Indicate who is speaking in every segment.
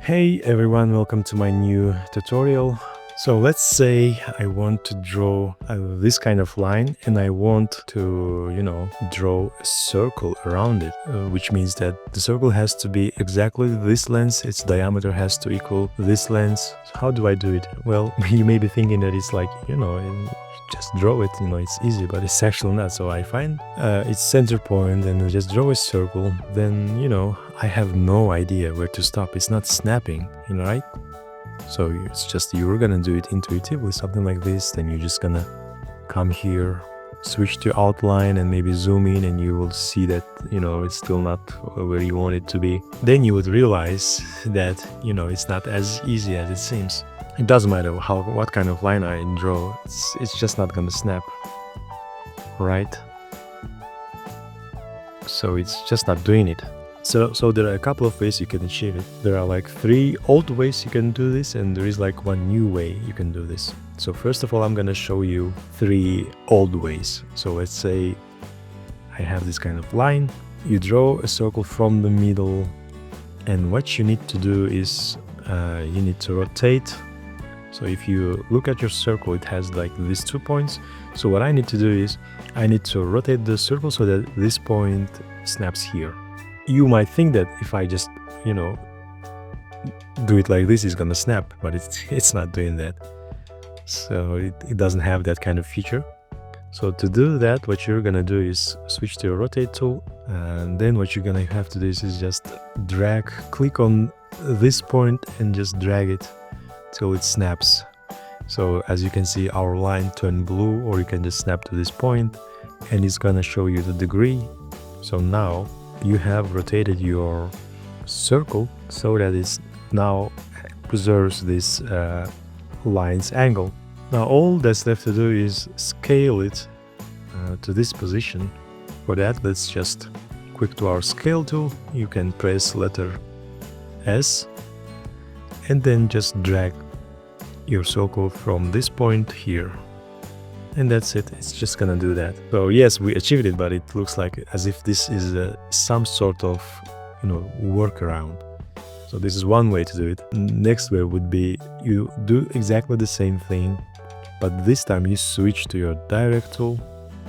Speaker 1: Hey everyone, welcome to my new tutorial. So let's say I want to draw this kind of line and I want to, draw a circle around it, which means that the circle has to be exactly this length, its diameter has to equal this length. So how do I do it? Well, you may be thinking that it's like, just draw it, it's easy, but it's actually not. So I find its center point and just draw a circle. Then, I have no idea where to stop. It's not snapping, right? So it's just you're gonna do it intuitively, something like this. Then you're just gonna come here, switch to outline and maybe zoom in, and you will see that, it's still not where you want it to be. Then you would realize that, it's not as easy as it seems. It doesn't matter what kind of line I draw, it's just not gonna snap, right? So it's just not doing it. So there are a couple of ways you can achieve it. There are like 3 old ways you can do this, and there is like 1 new way you can do this. So first of all, I'm gonna show you 3 old ways. So let's say I have this kind of line. You draw a circle from the middle, and what you need to do is you need to rotate. So if you look at your circle, it has like these 2 points. So what I need to do is I need to rotate the circle so that this point snaps here. You might think that if I just, do it like this, it's gonna snap, but it's not doing that. So it doesn't have that kind of feature. So to do that, what you're gonna do is switch to your rotate tool, and then what you're gonna have to do is just click on this point and just drag it till it snaps. So as you can see, our line turned blue, or you can just snap to this point and it's gonna show you the degree. So now you have rotated your circle so that it now preserves this line's angle. Now all that's left to do is scale it to this position. For that, let's just click to our scale tool. You can press letter S and then just drag your circle from this point here. And that's it. It's just gonna do that. So yes, we achieved it, but it looks like as if this is some sort of workaround. So this is one way to do it. Next way would be you do exactly the same thing, but this time you switch to your direct tool.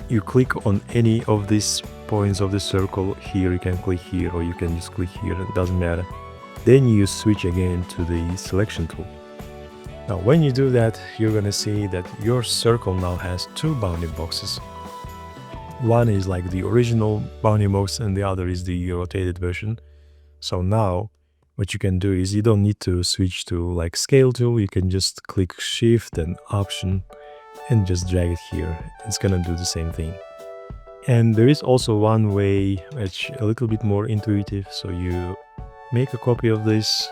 Speaker 1: You click on any of these points of the circle. Here you can click here, or you can just click here, it doesn't matter. Then you switch again to the selection tool. Now when you do that, you're gonna see that your circle now has 2 bounding boxes. One is like the original bounding box and the other is the rotated version. So now what you can do is you don't need to switch to like scale tool. You can just click shift and option and just drag it here. It's gonna do the same thing. And there is also one way which a little bit more intuitive. So you make a copy of this.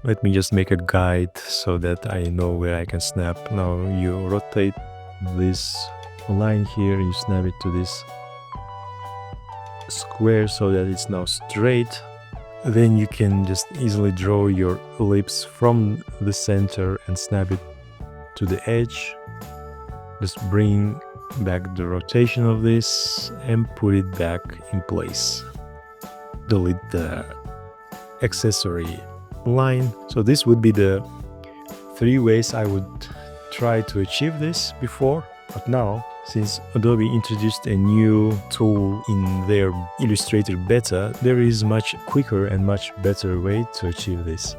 Speaker 1: Let me just make a guide so that I know where I can snap. Now you rotate this line here, you snap it to this square so that it's now straight. Then you can just easily draw your ellipse from the center and snap it to the edge. Just bring back the rotation of this and put it back in place. Delete the accessory line. So this would be the 3 ways I would try to achieve this before, but now since Adobe introduced a new tool in their Illustrator beta, there is much quicker and much better way to achieve this.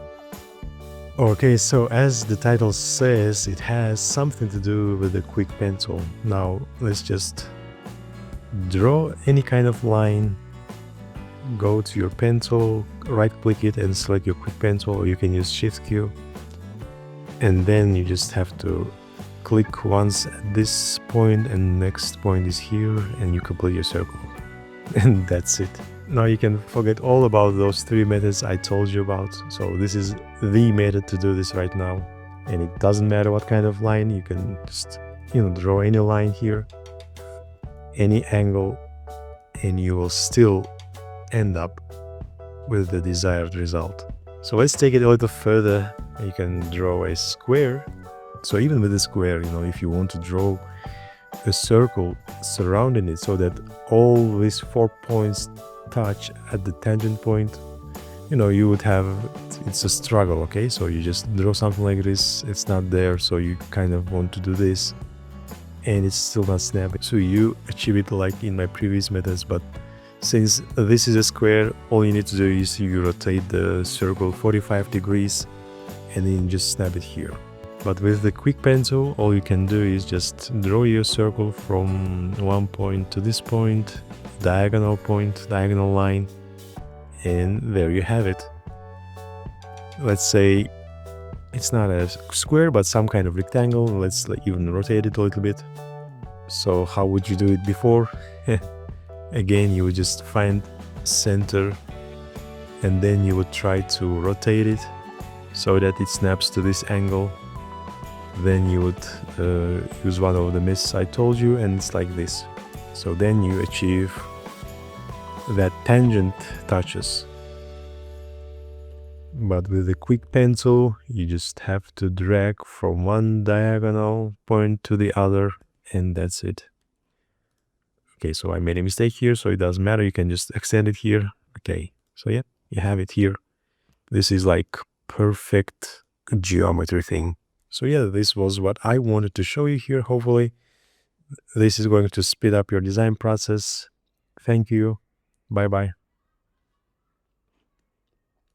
Speaker 1: Okay, so as the title says, it has something to do with the quick pen tool. Now let's just draw any kind of line. Go to your pen tool, right click it and select your quick pen tool, or you can use shift Q. And then you just have to click once at this point and next point is here and you complete your circle. And that's it. Now you can forget all about those 3 methods I told you about. So this is the method to do this right now. And it doesn't matter what kind of line, you can just draw any line here, any angle, and you will still end up with the desired result. So let's take it a little further. You can draw a square. So even with a square, if you want to draw a circle surrounding it so that all these 4 points touch at the tangent point, you would have it's a struggle, okay? So you just draw something like this, it's not there, so you kind of want to do this, and it's still not snapping. So you achieve it like in my previous methods, but since this is a square, all you need to do is you rotate the circle 45 degrees and then just snap it here. But with the quick pen tool, all you can do is just draw your circle from one point to this point, diagonal point, diagonal line, and there you have it. Let's say it's not a square, but some kind of rectangle. Let's even rotate it a little bit. So how would you do it before? Again, you would just find center and then you would try to rotate it so that it snaps to this angle. Then you would use one of the methods I told you, and it's like this. So then you achieve that tangent touches. But with the quick pencil, you just have to drag from one diagonal point to the other, and that's it. Okay, so I made a mistake here, so it doesn't matter. You can just extend it here. Okay, so yeah, you have it here. This is like perfect geometry thing. So yeah, this was what I wanted to show you here. Hopefully this is going to speed up your design process. Thank you. Bye-bye.